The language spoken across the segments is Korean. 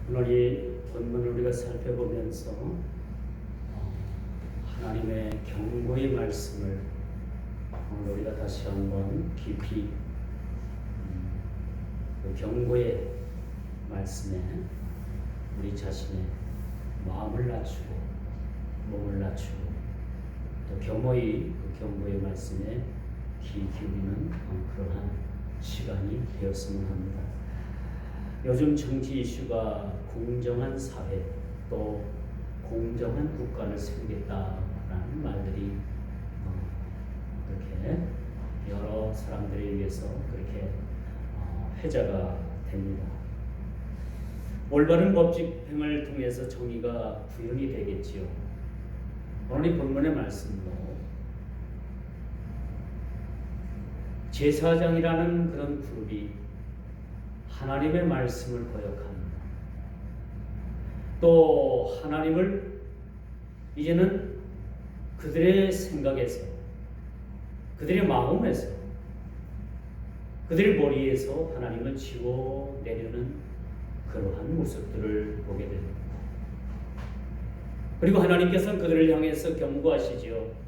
오늘 이 본문을 우리가 살펴보면서 하나님의 경고의 말씀을 오늘 우리가 다시 한번 깊이 그 경고의 말씀에 우리 자신의 마음을 낮추고 몸을 낮추고 또 겸허히 그 경고의 말씀에 귀 기울이는 그러한 시간이 되었으면 합니다. 요즘 정치 이슈가 공정한 사회 또 공정한 국가를 세우겠다라는 말들이 그렇게 여러 사람들에 의해서 그렇게 회자가 됩니다. 올바른 법 집행을 통해서 정의가 구현이 되겠지요. 오늘 이 본문의 말씀도 제사장이라는 그런 그룹이 하나님의 말씀을 거역합니다. 또 하나님을 이제는 그들의 생각에서, 그들의 마음에서, 그들의 머리에서 하나님을 지워내려는 그러한 모습들을 보게 됩니다. 그리고 하나님께서는 그들을 향해서 경고하시지요.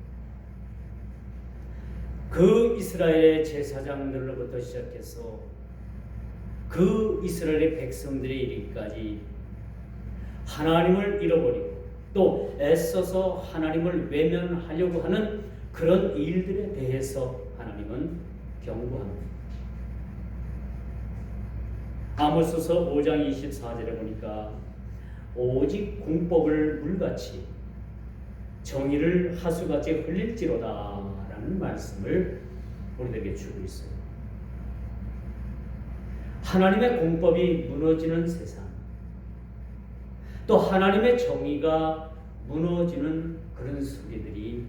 그 이스라엘의 제사장들로부터 시작해서 그 이스라엘의 백성들의 이르기까지 하나님을 잃어버리고 또 애써서 하나님을 외면하려고 하는 그런 일들에 대해서 하나님은 경고합니다. 아모스서 5장 24절에 보니까 오직 공법을 물같이 정의를 하수같이 흘릴지로다 라는 말씀을 우리에게 주고 있어요. 하나님의 공법이 무너지는 세상, 또 하나님의 정의가 무너지는 그런 소리들이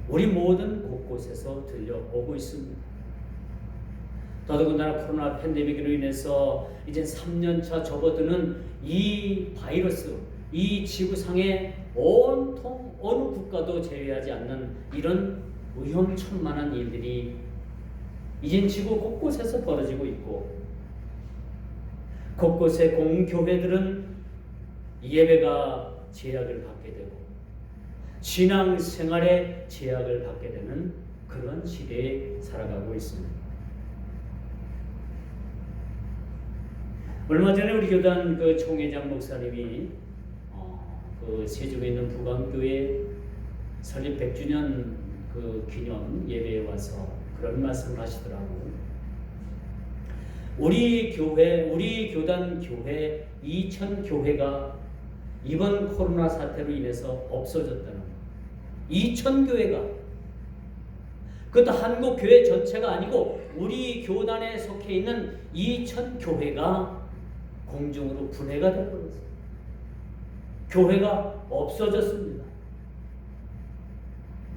우리 모든 곳곳에서 들려오고 있습니다. 더더군다나 코로나 팬데믹으로 인해서 이제 3년차 접어드는 이 바이러스, 이 지구상의 온통 어느 국가도 제외하지 않는 이런 위험천만한 일들이 이젠 지구 곳곳에서 벌어지고 있고, 곳곳의 공교회들은 예배가 제약을 받게 되고 신앙생활에 제약을 받게 되는 그런 시대에 살아가고 있습니다. 얼마 전에 우리 교단 그 총회장 목사님이 그 세종에 있는 부강교회 설립 100주년 그 기념 예배에 와서 그런 말씀을 하시더라고요. 우리 교단 교회 2,000 교회가 이번 코로나 사태로 인해서 없어졌다는 거예요. 2,000 교회가, 그것도 한국 교회 전체가 아니고 우리 교단에 속해 있는 2,000 교회가 공중으로 분해가 되어버렸어요. 교회가 없어졌습니다.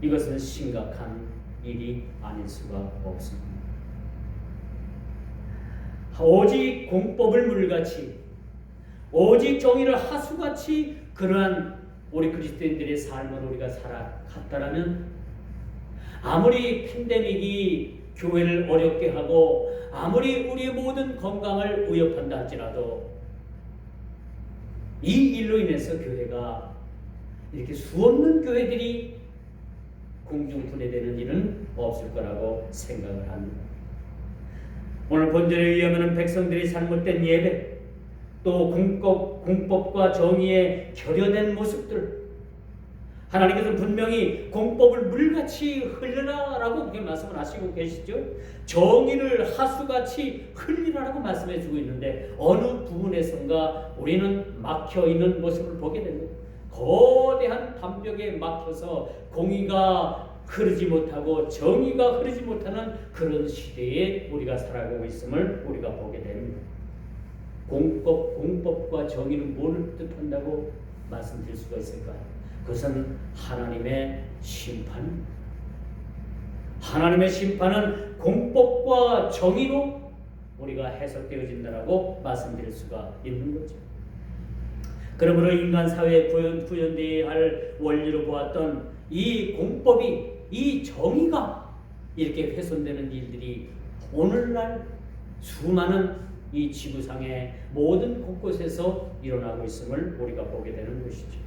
이것은 심각한 일이 아닐 수가 없습니다. 오직 공법을 물같이, 오직 정의를 하수같이 그러한 우리 그리스도인들의 삶을 우리가 살아갔다라면, 아무리 팬데믹이 교회를 어렵게 하고 아무리 우리의 모든 건강을 위협한다 할지라도 이 일로 인해서 교회가 이렇게 수없는 교회들이 공중 분해되는 일은 없을 거라고 생각을 합니다. 오늘 본절에 의하면 백성들이 잘못된 예배, 또 공법과 정의의 결여된 모습들, 하나님께서 분명히 공법을 물같이 흘리라라고 그렇게 말씀을 하시고 계시죠. 정의를 하수같이 흘리라라고 말씀해 주고 있는데 어느 부분에선가 우리는 막혀있는 모습을 보게 됩니다. 거대한 담벽에 막혀서 공의가 흐르지 못하고 정의가 흐르지 못하는 그런 시대에 우리가 살아가고 있음을 우리가 보게 됩니다. 공법과 정의는 뭘 뜻한다고 말씀드릴 수가 있을까요? 그것은 하나님의 심판입니다. 하나님의 심판은 공법과 정의로 우리가 해석되어진다라고 말씀드릴 수가 있는 거죠. 그러므로 인간 사회에 구현되어야 할 원리로 보았던 이 공법이, 이 정의가 이렇게 훼손되는 일들이 오늘날 수많은 이 지구상의 모든 곳곳에서 일어나고 있음을 우리가 보게 되는 것이죠.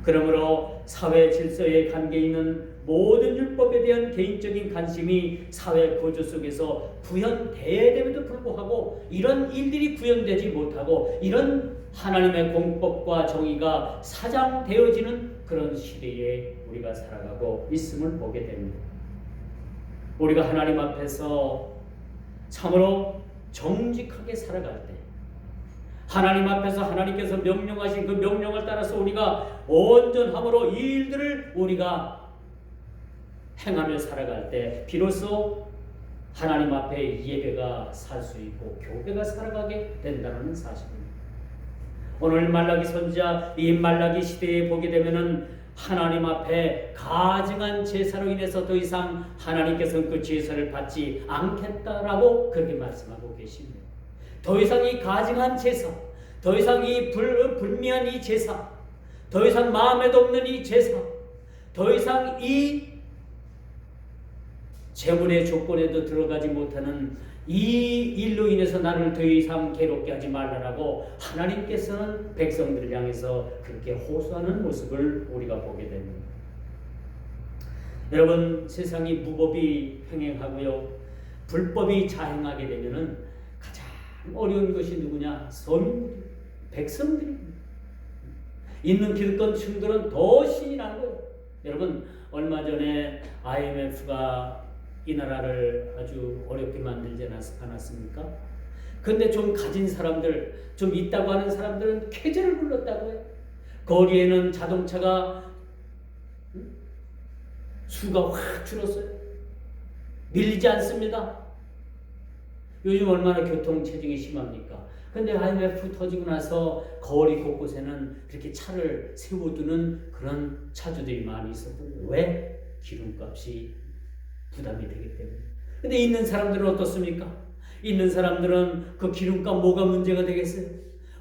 그러므로 사회 질서에 관계 있는 모든 율법에 대한 개인적인 관심이 사회 구조 속에서 구현돼야 됨에도 불구하고 이런 일들이 구현되지 못하고 이런 하나님의 공법과 정의가 사장되어지는 그런 시대에 우리가 살아가고 있음을 보게 됩니다. 우리가 하나님 앞에서 참으로 정직하게 살아갈 때, 하나님 앞에서 하나님께서 명령하신 그 명령을 따라서 우리가 온전함으로 이 일들을 우리가 행하며 살아갈 때 비로소 하나님 앞에 예배가 살 수 있고 교회가 살아가게 된다는 사실입니다. 오늘 말라기 선지자 이 말라기 시대에 보게 되면은 하나님 앞에 가증한 제사로 인해서 더 이상 하나님께서는 그 제사를 받지 않겠다라고 그렇게 말씀하고 계십니다. 더 이상 이 가증한 제사, 더 이상 이 불미한 이 제사, 더 이상 마음에도 없는 이 제사, 더 이상 이 재물의 조건에도 들어가지 못하는 이 일로 인해서 나를 더 이상 괴롭게 하지 말라라고 하나님께서는 백성들을 향해서 그렇게 호소하는 모습을 우리가 보게 됩니다. 여러분, 세상이 무법이 횡행하고요, 불법이 자행하게 되면은 가장 어려운 것이 누구냐? 서민들, 백성들입니다. 있는 기득권층들은 더 신이 난 거예요. 여러분, 얼마 전에 IMF가 이 나라를 아주 어렵게 만들지 않았습니까? 근데 좀 가진 사람들, 좀 있다고 하는 사람들은 쾌재를 불렀다고 해요. 거리에는 자동차가 수가 확 줄었어요. 밀리지 않습니다. 요즘 얼마나 교통체증이 심합니까? 근데 IMF 터지고 나서 거리 곳곳에는 그렇게 차를 세워두는 그런 차주들이 많이 있었거든요. 왜? 기름값이 부담이 되기 때문에. 근데 있는 사람들은 어떻습니까? 있는 사람들은 그 기름값 뭐가 문제가 되겠어요?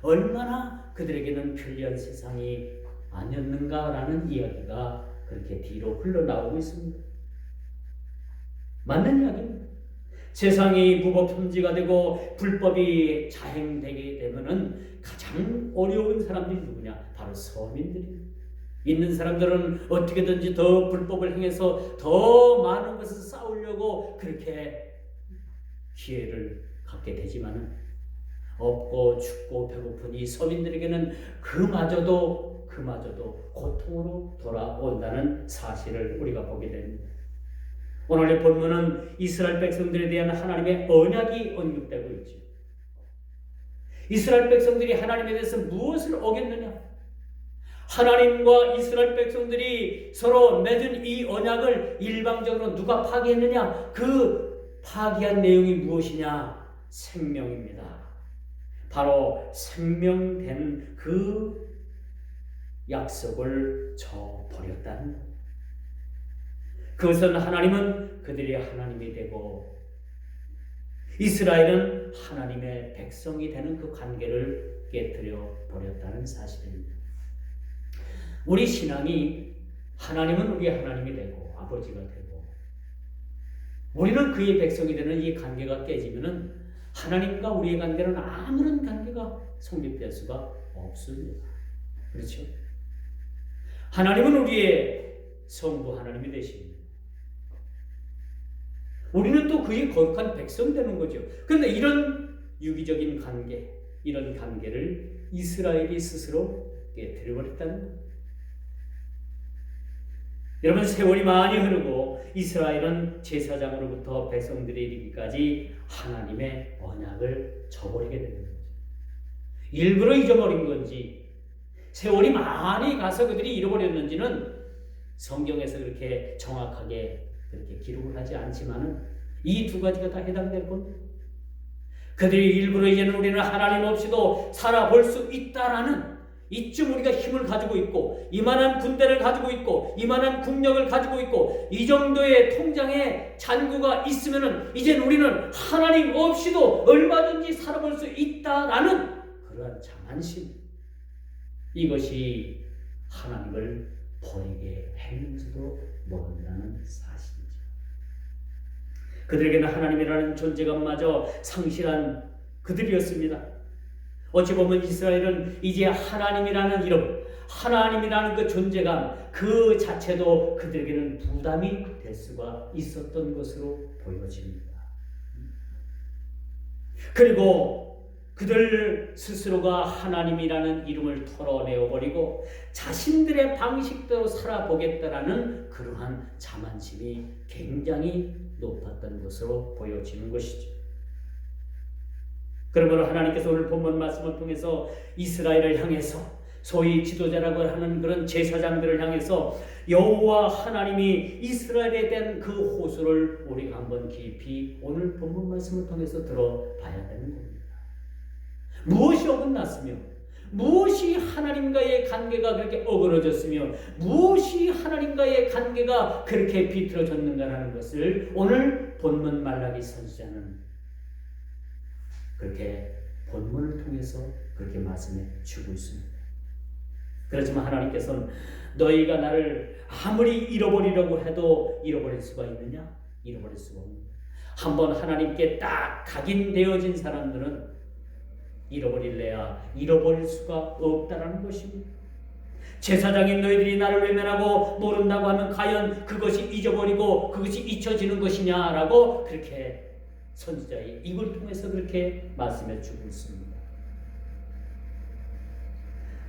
얼마나 그들에게는 편리한 세상이 아니었는가라는 이야기가 그렇게 뒤로 흘러나오고 있습니다. 맞는 이야기입니다. 세상이 무법 품지가 되고 불법이 자행되게 되면은 가장 어려운 사람들이 누구냐? 바로 서민들입니다. 있는 사람들은 어떻게든지 더 불법을 행해서 더 많은 것을 쌓으려고 그렇게 기회를 갖게 되지만 없고 춥고 배고픈 이 서민들에게는 그마저도 고통으로 돌아온다는 사실을 우리가 보게 됩니다. 오늘의 본문은 이스라엘 백성들에 대한 하나님의 언약이 언급되고 있죠. 이스라엘 백성들이 하나님에 대해서 무엇을 어겼느냐? 하나님과 이스라엘 백성들이 서로 맺은 이 언약을 일방적으로 누가 파기했느냐? 그 파기한 내용이 무엇이냐? 생명입니다. 바로 생명된 그 약속을 저버렸다는 것. 그것은 하나님은 그들이 하나님이 되고 이스라엘은 하나님의 백성이 되는 그 관계를 깨뜨려 버렸다는 사실입니다. 우리 신앙이 하나님은 우리의 하나님이 되고 아버지가 되고 우리는 그의 백성이 되는 이 관계가 깨지면은 하나님과 우리의 관계는 아무런 관계가 성립될 수가 없습니다. 그렇죠? 하나님은 우리의 성부 하나님이 되십니다. 우리는 또 그의 거룩한 백성 되는 거죠. 그런데 이런 유기적인 관계, 이런 관계를 이스라엘이 스스로 깨뜨려버렸다는 거예요. 여러분, 세월이 많이 흐르고 이스라엘은 제사장으로부터 백성들에 이르기까지 하나님의 언약을 저버리게 되는 거죠. 일부러 잊어버린 건지 세월이 많이 가서 그들이 잃어버렸는지는 성경에서 그렇게 정확하게 그렇게 기록을 하지 않지만은 이 두 가지가 다 해당될 겁니다. 그들이 일부러 이제는 우리는 하나님 없이도 살아볼 수 있다라는 이쯤 우리가 힘을 가지고 있고 이만한 군대를 가지고 있고 이만한 국력을 가지고 있고 이 정도의 통장에 잔고가 있으면은 이젠 우리는 하나님 없이도 얼마든지 살아볼 수 있다라는 그러한 자만심, 이것이 하나님을 버리게 했는지도 모른다는 사실이죠. 그들에게는 하나님이라는 존재감마저 상실한 그들이었습니다. 어찌 보면 이스라엘은 이제 하나님이라는 이름, 하나님이라는 그 존재감 그 자체도 그들에게는 부담이 될 수가 있었던 것으로 보여집니다. 그리고 그들 스스로가 하나님이라는 이름을 털어내어버리고 자신들의 방식대로 살아보겠다라는 그러한 자만심이 굉장히 높았던 것으로 보여지는 것이죠. 그러므로 하나님께서 오늘 본문 말씀을 통해서 이스라엘을 향해서 소위 지도자라고 하는 그런 제사장들을 향해서 여호와 하나님이 이스라엘에 대한 그 호소를 우리가 한번 깊이 오늘 본문 말씀을 통해서 들어봐야 되는 겁니다. 무엇이 어긋났으며 무엇이 하나님과의 관계가 그렇게 어그러졌으며 무엇이 하나님과의 관계가 그렇게 비틀어졌는가라는 것을 오늘 본문 말라기 선지자는 그렇게 본문을 통해서 그렇게 말씀해 주고 있습니다. 그렇지만 하나님께서는 너희가 나를 아무리 잃어버리려고 해도 잃어버릴 수가 있느냐? 잃어버릴 수가 없습니다. 한번 하나님께 딱 각인되어진 사람들은 잃어버릴래야 잃어버릴 수가 없다라는 것입니다. 제사장인 너희들이 나를 외면하고 모른다고 하면 과연 그것이 잊어버리고 그것이 잊혀지는 것이냐라고 그렇게 선지자의 입을 통해서 그렇게 말씀해 주고 있습니다.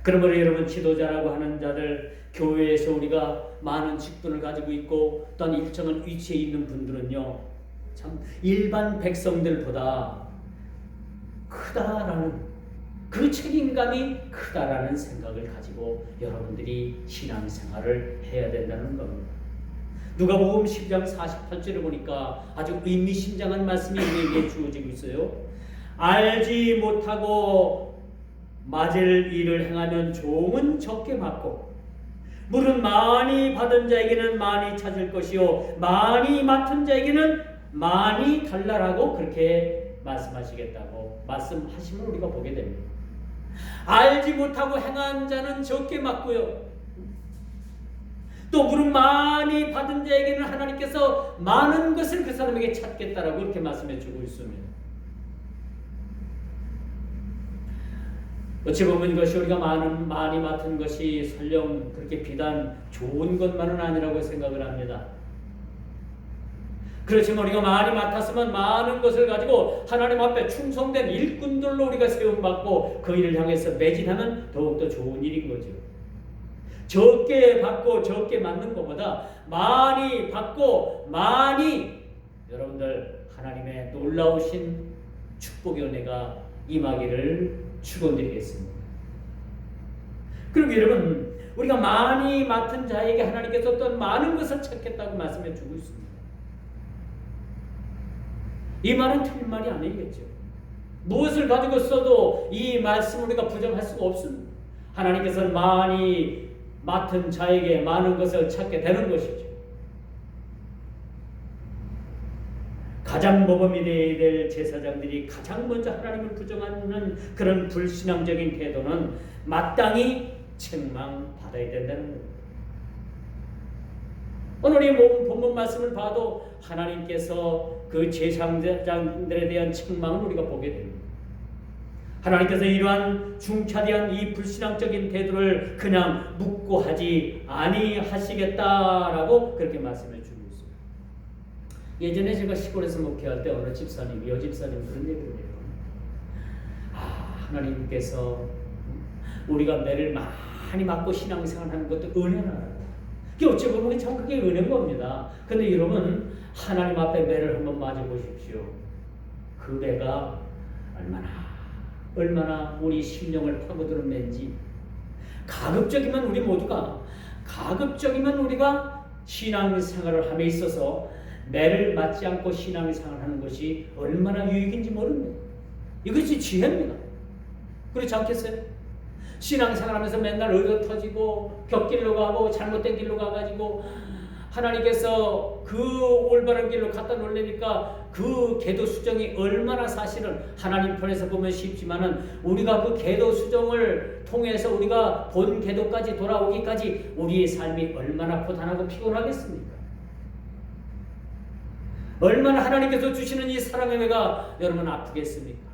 그러므로 여러분 지도자라고 하는 자들 교회에서 우리가 많은 직분을 가지고 있고 또한 일정한 위치에 있는 분들은요 참 일반 백성들보다 크다라는 그 책임감이 크다라는 생각을 가지고 여러분들이 신앙생활을 해야 된다는 겁니다. 누가복음 10장 48절을 보니까 아주 의미심장한 말씀이 우리에게 주어지고 있어요. 알지 못하고 맞을 일을 행하면 종은 적게 받고 물은 많이 받은 자에게는 많이 찾을 것이요 많이 맡은 자에게는 많이 달라라고 그렇게 말씀하시겠다고 말씀하심을 우리가 보게 됩니다. 알지 못하고 행한 자는 적게 맞고요. 또 물은 많이 받은 자에게는 하나님께서 많은 것을 그 사람에게 찾겠다라고 이렇게 말씀해 주고 있습니다. 어찌 보면 이것이 우리가 많이 맡은 것이 설령 그렇게 비단 좋은 것만은 아니라고 생각을 합니다. 그렇지만 우리가 많이 맡았으면 많은 것을 가지고 하나님 앞에 충성된 일꾼들로 우리가 세움받고 그 일을 향해서 매진하면 더욱더 좋은 일인 거죠. 적게 받고 적게 맡는 것보다 많이 받고 많이 여러분들 하나님의 놀라우신 축복의 은혜가 임하기를 축원드리겠습니다. 그리고 여러분 우리가 많이 맡은 자에게 하나님께서 또 많은 것을 찾겠다고 말씀해 주고 있습니다. 이 말은 틀린 말이 아니겠죠. 무엇을 가지고 써도 이 말씀을 우리가 부정할 수가 없습니다. 하나님께서는 많이 맡은 자에게 많은 것을 찾게 되는 것이죠. 가장 모범이 되어야 될 제사장들이 가장 먼저 하나님을 부정하는 그런 불신앙적인 태도는 마땅히 책망받아야 된다는 겁니다. 오늘 이 본문 말씀을 봐도 하나님께서 그 제사장들에 대한 책망을 우리가 보게 됩니다. 하나님께서 이러한 중차대한 이 불신앙적인 태도를 그냥 묵고하지 아니하시겠다라고 그렇게 말씀해 주고 있습니다. 예전에 제가 시골에서 목회할 때 어느 집사님이 여집사님 그런 얘기를 해요. 하나님께서 우리가 매를 많이 맞고 신앙생활하는 것도 은혜라고. 어찌 보면 참 그게 은혜인 겁니다. 근데 여러분 하나님 앞에 매를 한번 맞아 보십시오. 그 매가 얼마나 우리 심령을 파고드는 매인지. 가급적이면 우리가 신앙생활을 함에 있어서 매를 맞지 않고 신앙생활하는 것이 얼마나 유익인지 모릅니다. 이것이 지혜입니다. 그렇지 않겠어요? 신앙생활하면서 맨날 얻어 터지고 곁길로 가고 잘못된 길로 가가지고 하나님께서 그 올바른 길로 갖다 놓으려니까 그 계도 수정이 얼마나 사실은 하나님 편에서 보면 쉽지만은 우리가 그 계도 수정을 통해서 우리가 본 계도까지 돌아오기까지 우리의 삶이 얼마나 고단하고 피곤하겠습니까? 얼마나 하나님께서 주시는 이 사랑의 매가 여러분 아프겠습니까?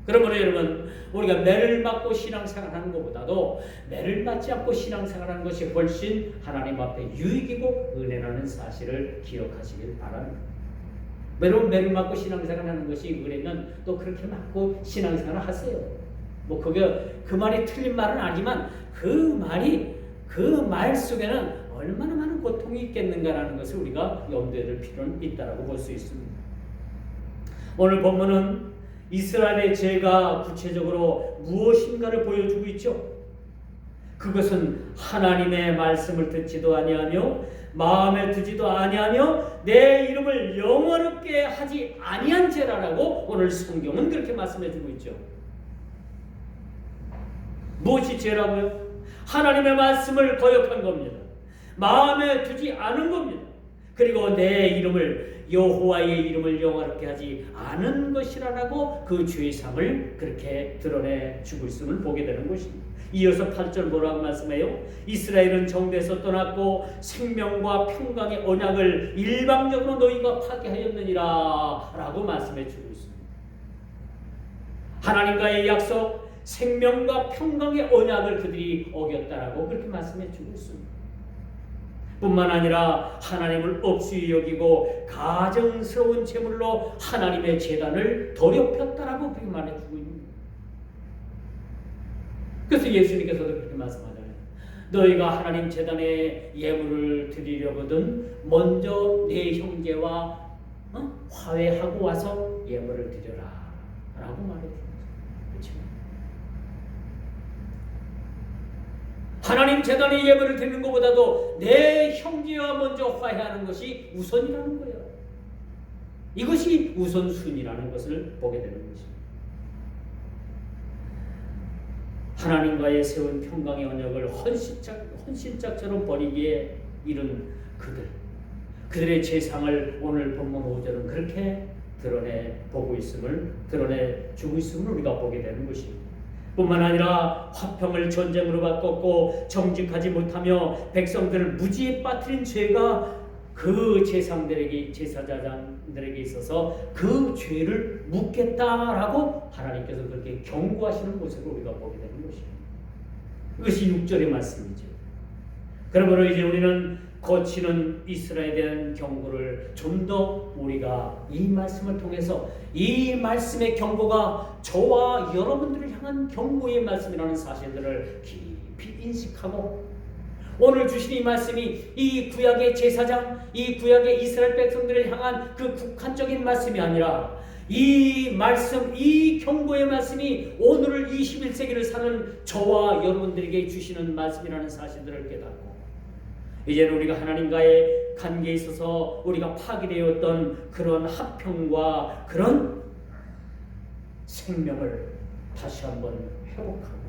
그러므로 여러분, 우리가 매를 맞고 신앙생활하는 것보다도 매를 맞지 않고 신앙생활하는 것이 훨씬 하나님 앞에 유익이고 은혜라는 사실을 기억하시길 바랍니다. 매를 맞고 신앙생활하는 것이 은혜면 또 그렇게 맞고 신앙생활을 하세요. 뭐 그게 그 말이 틀린 말은 아니지만 그 말 속에는 얼마나 많은 고통이 있겠는가라는 것을 우리가 염두에 둘 필요는 있다라고 볼 수 있습니다. 오늘 본문은 이스라엘의 죄가 구체적으로 무엇인가를 보여주고 있죠. 그것은 하나님의 말씀을 듣지도 아니하며 마음에 두지도 아니하며 내 이름을 영화롭게 하지 아니한 죄라라고 오늘 성경은 그렇게 말씀해주고 있죠. 무엇이 죄라고요? 하나님의 말씀을 거역한 겁니다. 마음에 두지 않은 겁니다. 그리고 내 이름을, 여호와의 이름을 영화롭게 하지 않은 것이라고 그 죄상을 그렇게 드러내 주고 있음을 보게 되는 것입니다. 이어서 8절 뭐라고 말씀해요? 이스라엘은 정대에서 떠났고 생명과 평강의 언약을 일방적으로 너희가 파괴하였느니라 라고 말씀해 주고 있습니다. 하나님과의 약속, 생명과 평강의 언약을 그들이 어겼다라고 그렇게 말씀해 주고 있습니다. 뿐만 아니라 하나님을 없이 여기고 가증스러운 제물로 하나님의 제단을 더럽혔다라고 그렇게 말해주고 있습니다. 그래서 예수님께서도 그렇게 말씀하잖아요. 너희가 하나님 제단에 예물을 드리려거든 먼저 내 형제와 화해하고 와서 예물을 드려라 라고 말해줍니다. 그렇죠? 하나님 제단에 예물을 드리는 것보다도 내 형제와 먼저 화해하는 것이 우선이라는 거예요. 이것이 우선순위라는 것을 보게 되는 것입니다. 하나님과의 세운 평강의 언약을 헌신짝처럼 버리기에 이른 그들의 죄상을 오늘 본문 5절은 그렇게 드러내주고 있음을 우리가 보게 되는 것입니다. 뿐만 아니라 화평을 전쟁으로 바꿨고 정직하지 못하며 백성들을 무지에 빠뜨린 죄가 그 제사장들에게 있어서 그 죄를 묻겠다라고 하나님께서 그렇게 경고하시는 모습을 우리가 보게 되는 것입니다. 이것이 6절의 말씀이죠. 그러므로 이제 우리는 거치는 이스라엘에 대한 경고를 좀 더 우리가 이 말씀을 통해서 이 말씀의 경고가 저와 여러분들을 향한 경고의 말씀이라는 사실들을 깊이 인식하고 오늘 주신 이 말씀이 이 구약의 제사장, 이 구약의 이스라엘 백성들을 향한 그 국한적인 말씀이 아니라 이 말씀, 이 경고의 말씀이 오늘 21세기를 사는 저와 여러분들에게 주시는 말씀이라는 사실들을 깨닫고 이제는 우리가 하나님과의 관계에 있어서 우리가 파괴되었던 그런 화평과 그런 생명을 다시 한번 회복하고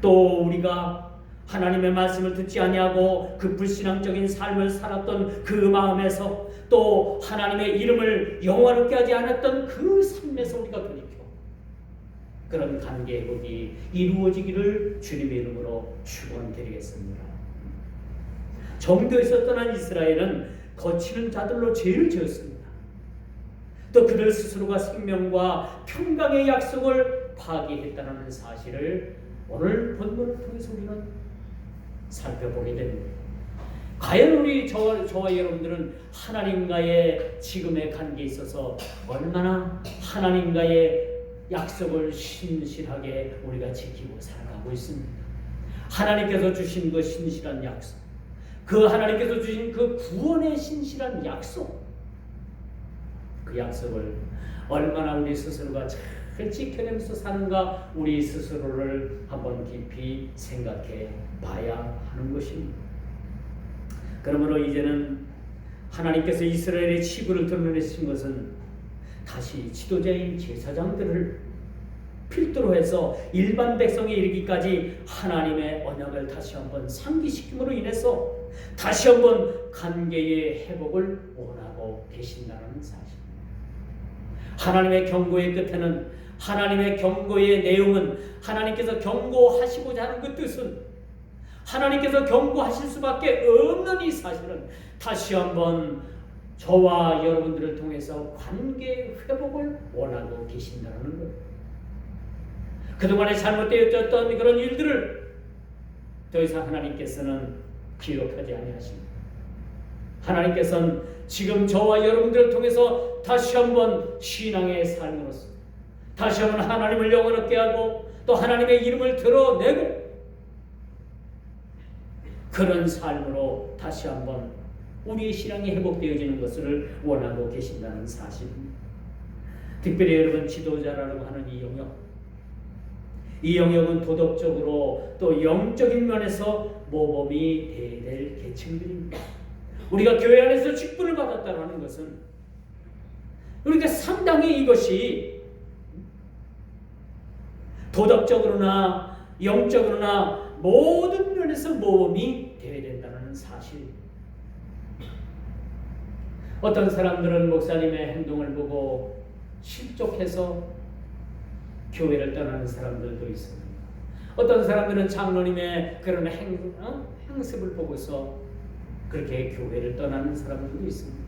또 우리가 하나님의 말씀을 듣지 아니하고 그 불신앙적인 삶을 살았던 그 마음에서 또 하나님의 이름을 영화롭게 하지 않았던 그 삶에서 우리가 돌이켜 그런 관계 회복이 이루어지기를 주님의 이름으로 축원드리겠습니다. 정도에서 떠난 이스라엘은 거치는 자들로 죄를 지었습니다. 또 그들 스스로가 생명과 평강의 약속을 파기했다는 사실을 오늘 본문을 통해서 우리는 살펴보게 됩니다. 과연 우리 저와 여러분들은 하나님과의 지금의 관계에 있어서 얼마나 하나님과의 약속을 신실하게 우리가 지키고 살아가고 있습니다. 하나님께서 주신 그 신실한 약속, 그 하나님께서 주신 그 구원의 신실한 약속, 그 약속을 얼마나 우리 스스로가 잘 지켜내면서 사는가 우리 스스로를 한번 깊이 생각해 봐야 하는 것입니다. 그러므로 이제는 하나님께서 이스라엘의 치부를 드러내신 것은 다시 지도자인 제사장들을 필두로 해서 일반 백성에 이르기까지 하나님의 언약을 다시 한번 상기시킴으로 인해서 다시 한번 관계의 회복을 원하고 계신다는 사실입니다. 하나님의 경고의 끝에는 하나님의 경고의 내용은 하나님께서 경고하시고자 하는 그 뜻은 하나님께서 경고하실 수밖에 없는 이 사실은 다시 한번 저와 여러분들을 통해서 관계 회복을 원하고 계신다는 것. 그동안에 잘못되었던 그런 일들을 더 이상 하나님께서는 기억하지 아니하십니다. 하나님께서는 지금 저와 여러분들을 통해서 다시 한번 신앙의 삶으로서 다시 한번 하나님을 영원하게 하고 또 하나님의 이름을 드러내고 그런 삶으로 다시 한번 우리의 신앙이 회복되어지는 것을 원하고 계신다는 사실입니다. 특별히 여러분 지도자라고 하는 이 영역은 도덕적으로 또 영적인 면에서 모범이 되어야 될 계층들입니다. 우리가 교회 안에서 직분을 받았다는 것은 그러니까 상당히 이것이 도덕적으로나 영적으로나 모든 면에서 모범이 되어야 된다는 사실. 어떤 사람들은 목사님의 행동을 보고 실족해서 교회를 떠나는 사람들도 있습니다. 어떤 사람들은 장로님의 그런 행습을 보고서 그렇게 교회를 떠나는 사람들도 있습니다.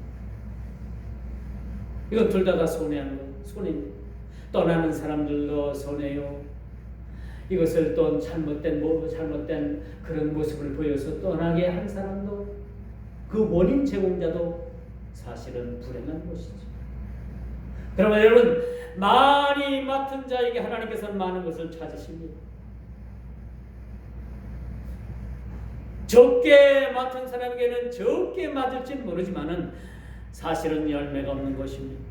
이건 둘 다 손해입니다. 떠나는 사람들도 손해요. 이것을 또 잘못된 그런 모습을 보여서 떠나게 한 사람도 그 원인 제공자도 사실은 불행한 것이죠. 그러면 여러분 많이 맡은 자에게 하나님께서는 많은 것을 찾으십니다. 적게 맡은 사람에게는 적게 맞을지는 모르지만은 사실은 열매가 없는 것입니다.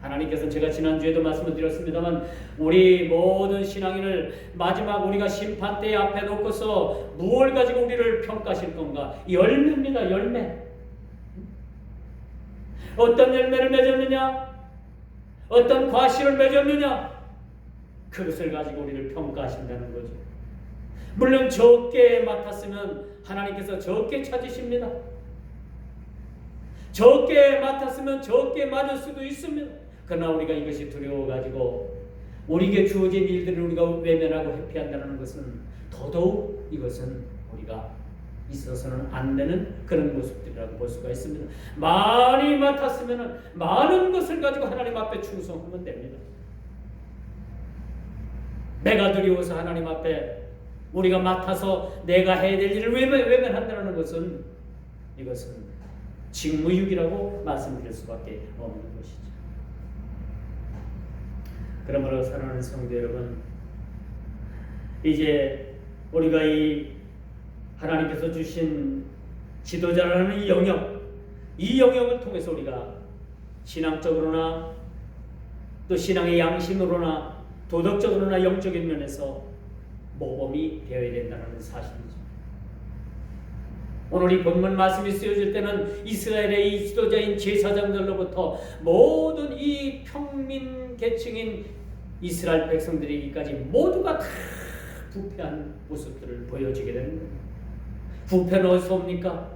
하나님께서는 제가 지난주에도 말씀을 드렸습니다만 우리 모든 신앙인을 마지막 우리가 심판대 앞에 놓고서 무엇을 가지고 우리를 평가하실 건가? 열매입니다. 열매. 어떤 열매를 맺었느냐? 어떤 과실을 맺었느냐? 그것을 가지고 우리를 평가하신다는 거죠. 물론 적게 맡았으면 하나님께서 적게 찾으십니다. 적게 맡았으면 적게 맞을 수도 있습니다. 그러나 우리가 이것이 두려워가지고 우리에게 주어진 일들을 우리가 외면하고 회피한다는 것은 더더욱 이것은 우리가 있어서는 안 되는 그런 모습들이라고 볼 수가 있습니다. 많이 맡았으면 많은 것을 가지고 하나님 앞에 충성하면 됩니다. 내가 두려워서 하나님 앞에 우리가 맡아서 내가 해야 될 일을 외면한다는 것은 이것은 직무유기라고 말씀드릴 수밖에 없는 것이죠. 그러므로 사랑하는 성도 여러분, 이제 우리가 이 하나님께서 주신 지도자라는 이 영역을 통해서 우리가 신앙적으로나 또 신앙의 양심으로나 도덕적으로나 영적인 면에서 모범이 되어야 된다는 사실이죠. 오늘 이 본문 말씀이 쓰여질 때는 이스라엘의 이 지도자인 제사장들로부터 모든 이 평민 계층인 이스라엘 백성들에게까지 모두가 다 부패한 모습들을 보여주게 되는 겁니다. 부패는 어디서 옵니까?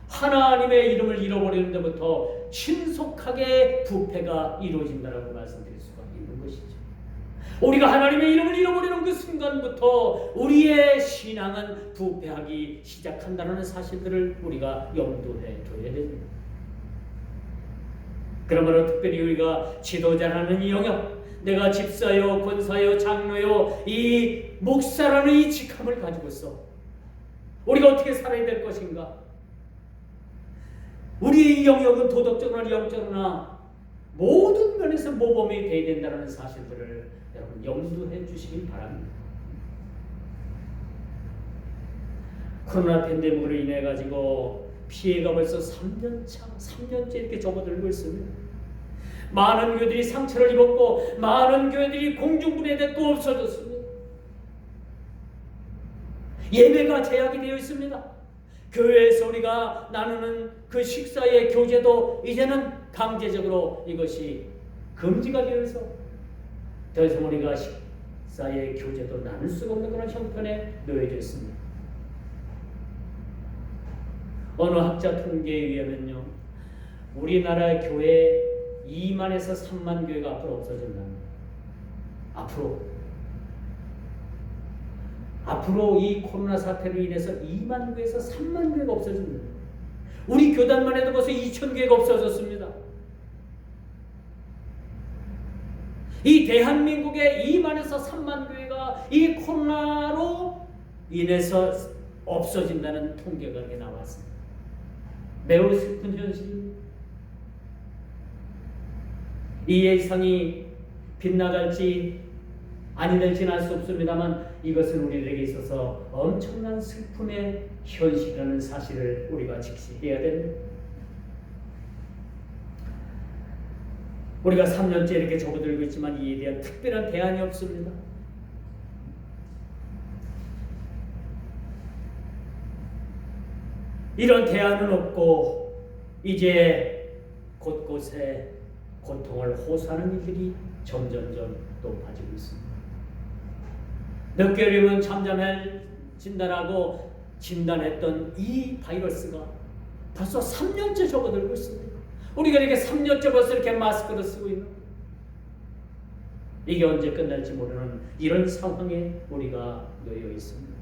하나님의 이름을 잃어버리는 데부터 신속하게 부패가 이루어진다라고 말씀드릴 수가 있는 것이죠. 우리가 하나님의 이름을 잃어버리는 그 순간부터 우리의 신앙은 부패하기 시작한다는 사실들을 우리가 염두에 둬야 됩니다. 그러므로 특별히 우리가 지도자라는 이 영역, 내가 집사요, 권사요, 장로요, 이 목사라는 이 직함을 가지고서 우리가 어떻게 살아야 될 것인가? 우리의 이 영역은 도덕적으로나 영적으로나 모든 면에서 모범이 되어야 된다는 사실들을 여러분 염두해 주시기 바랍니다. 코로나 팬데믹으로 인해 가지고 피해가 벌써 3년째 이렇게 접어들고 있습니다. 많은 교회들이 상처를 입었고 많은 교회들이 공중분해됐고 없어졌습니다. 예배가 제약이 되어 있습니다. 교회에서 우리가 나누는 그 식사의 교제도 이제는 강제적으로 이것이 금지가 되어서 더 이상 우리가 식사의 교제도 나눌 수가 없는 그런 형편에 놓여져 있습니다. 어느 학자 통계에 의하면요, 우리나라 교회 2만에서 3만 교회가 앞으로 없어진답니다. 앞으로 이 코로나 사태로 인해서 2만 교회에서 3만 교회가 없어집니다. 우리 교단만 해도 벌써 2천 교회가 없어졌습니다. 이 대한민국의 2만에서 3만 교회가 이 코로나로 인해서 없어진다는 통계가 나왔습니다. 매우 슬픈 현실입니다. 이 예상이 빗나갈지 아니 될지는 알 수 없습니다만 이것은 우리들에게 있어서 엄청난 슬픔의 현실이라는 사실을 우리가 직시해야 됩니다. 우리가 3년째 이렇게 접어들고 있지만 이에 대한 특별한 대안이 없습니다. 이런 대안은 없고 이제 곳곳에 고통을 호소하는 일들이 점점점 높아지고 있습니다. 몇 개월이면 잠잠해진다라고 진단했던 이 바이러스가 벌써 3년째 접어들고 있습니다. 우리가 이렇게 3년째 벌써 이렇게 마스크를 쓰고 있는, 이게 언제 끝날지 모르는 이런 상황에 우리가 놓여 있습니다.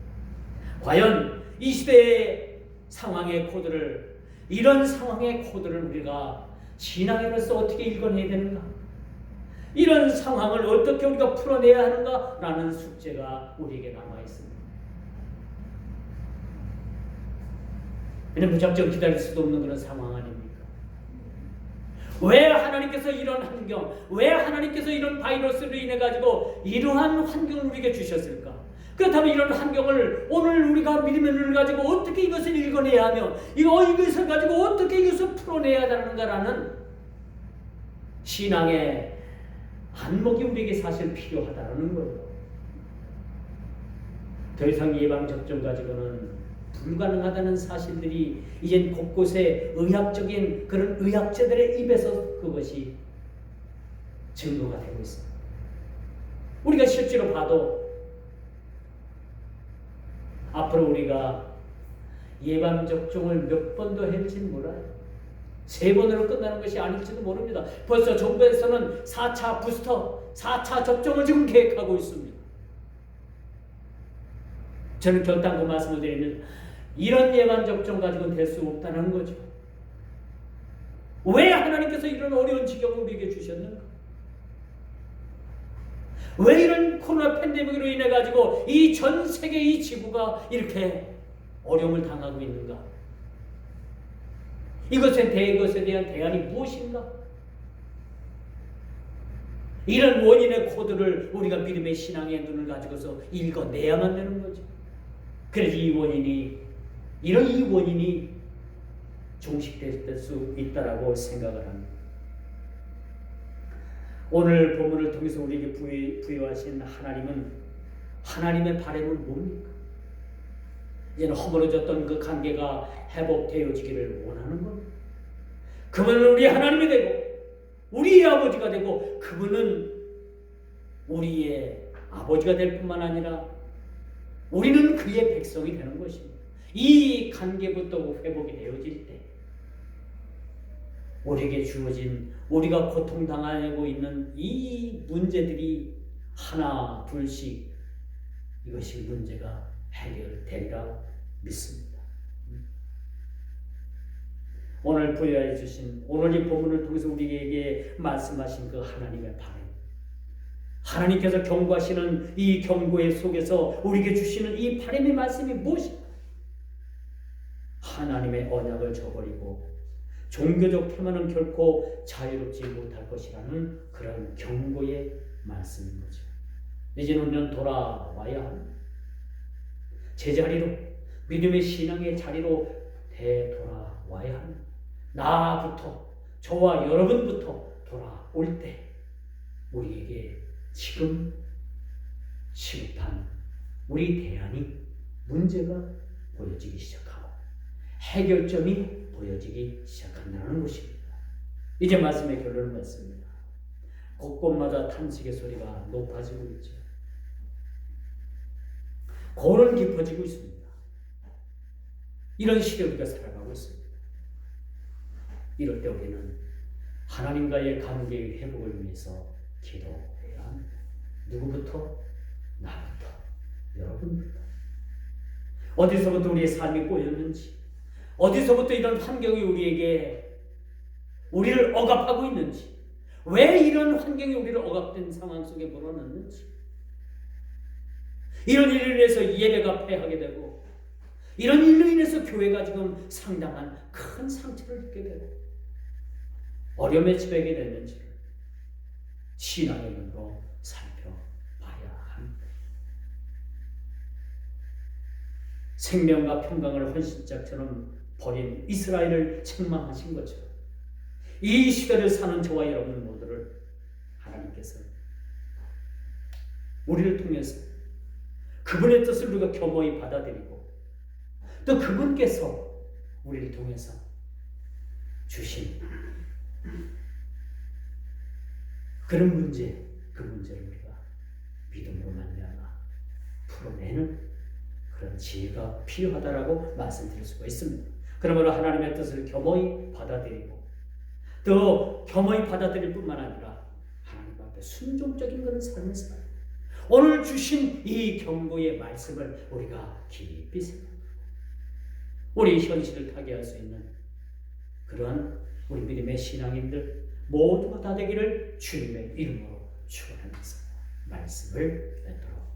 과연 이 시대의 상황의 코드를, 이런 상황의 코드를 우리가 신앙인으로서 어떻게 읽어내야 되는가? 이런 상황을 어떻게 우리가 풀어내야 하는가라는 숙제가 우리에게 남아 있습니다. 그냥 무작정 기다릴 수도 없는 그런 상황 아닙니까? 왜 하나님께서 이런 환경, 왜 하나님께서 이런 바이러스로 인해 가지고 이러한 환경을 우리에게 주셨을까? 그렇다면 이런 환경을 오늘 우리가 믿음의 눈을 가지고 어떻게 이것을 읽어내야 하며 이것을 가지고 어떻게 이것을 풀어내야 하는가라는 신앙의 안목이 우리에게 사실 필요하다는 거예요. 더 이상 예방접종 가지고는 불가능하다는 사실들이 이젠 곳곳에 의학적인 그런 의학자들의 입에서 그것이 증거가 되고 있습니다. 우리가 실제로 봐도 앞으로 우리가 예방접종을 몇 번도 할지는 몰라요. 3번으로 끝나는 것이 아닐지도 모릅니다. 벌써 정부에서는 4차 부스터, 4차 접종을 지금 계획하고 있습니다. 저는 결단코 말씀을 드리면 이런 예방접종 가지고는 될 수 없다는 거죠. 왜 하나님께서 이런 어려운 지경을 우리에게 주셨는가? 왜 이런 코로나 팬데믹으로 인해 가지고 이 전 세계 이 지구가 이렇게 어려움을 당하고 있는가? 이것에 대한 대안이 무엇인가? 이런 원인의 코드를 우리가 믿음의 신앙의 눈을 가지고서 읽어내야만 되는 거죠. 그래서 이 원인이 종식될 수 있다라고 생각을 합니다. 오늘 본문을 통해서 우리에게 부여하신 하나님은, 하나님의 바람은 뭡니까? 이제는 허물어졌던 그 관계가 회복되어지기를 원하는 겁니다. 그분은 우리 하나님이 되고 우리의 아버지가 되고 그분은 우리의 아버지가 될 뿐만 아니라 우리는 그의 백성이 되는 것입니다. 이 관계부터 회복이 되어질 때 우리에게 주어진, 우리가 고통당하고 있는 이 문제들이 하나 둘씩 이것이 문제가 해결되리라 믿습니다. 오늘 부여해 주신, 오늘 이 본문을 통해서 우리에게 말씀하신 그 하나님의 바람, 하나님께서 경고하시는 이 경고의 속에서 우리에게 주시는 이 바람의 말씀이 무엇인가? 하나님의 언약을 저버리고 종교적 태만은 결코 자유롭지 못할 것이라는 그런 경고의 말씀인 거죠. 이제는 우리는 돌아와야 합니다. 제자리로, 믿음의 신앙의 자리로 되돌아와야 합니다. 나부터, 저와 여러분부터 돌아올 때 우리에게 지금 시급한 우리 대안이, 문제가 보여지기 시작하고 해결점이 보여지기 시작한다는 것입니다. 이제 말씀의 결론을 맺습니다. 곳곳마다 탄식의 소리가 높아지고 있죠. 고는 깊어지고 있습니다. 이런 시대에 우리가 살아가고 있습니다. 이럴 때 우리는 하나님과의 관계의 회복을 위해서 기도해야 합니다. 누구부터? 나부터, 여러분부터. 어디서부터 우리의 삶이 꼬였는지, 어디서부터 이런 환경이 우리를 억압하고 있는지, 왜 이런 환경이 우리를 억압된 상황 속에 몰아넣는지, 이런 일로 인해서 예배가 패하게 되고, 이런 일로 인해서 교회가 지금 상당한 큰 상처를 입게 되고 어려움에 처하게 됐는지를 신앙의 눈으로 살펴봐야 합니다. 생명과 평강을 헌신짝처럼 버린 이스라엘을 책망하신 것처럼 이 시대를 사는 저와 여러분 모두를 하나님께서 우리를 통해서 그분의 뜻을 우리가 겸허히 받아들이고 또 그분께서 우리를 통해서 주신 그런 문제, 그 문제를 우리가 믿음으로 말미암아 풀어내는 그런 지혜가 필요하다라고 말씀드릴 수가 있습니다. 그러므로 하나님의 뜻을 겸허히 받아들이고 또 겸허히 받아들일 뿐만 아니라 하나님 앞에 순종적인 그런 삶을 살아요. 오늘 주신 이 경고의 말씀을 우리가 깊이 생각하고 우리 현실을 타개할 수 있는 그러한 우리 믿음의 신앙인들 모두가 다 되기를 주님의 이름으로 축원하면서 말씀을 맺도록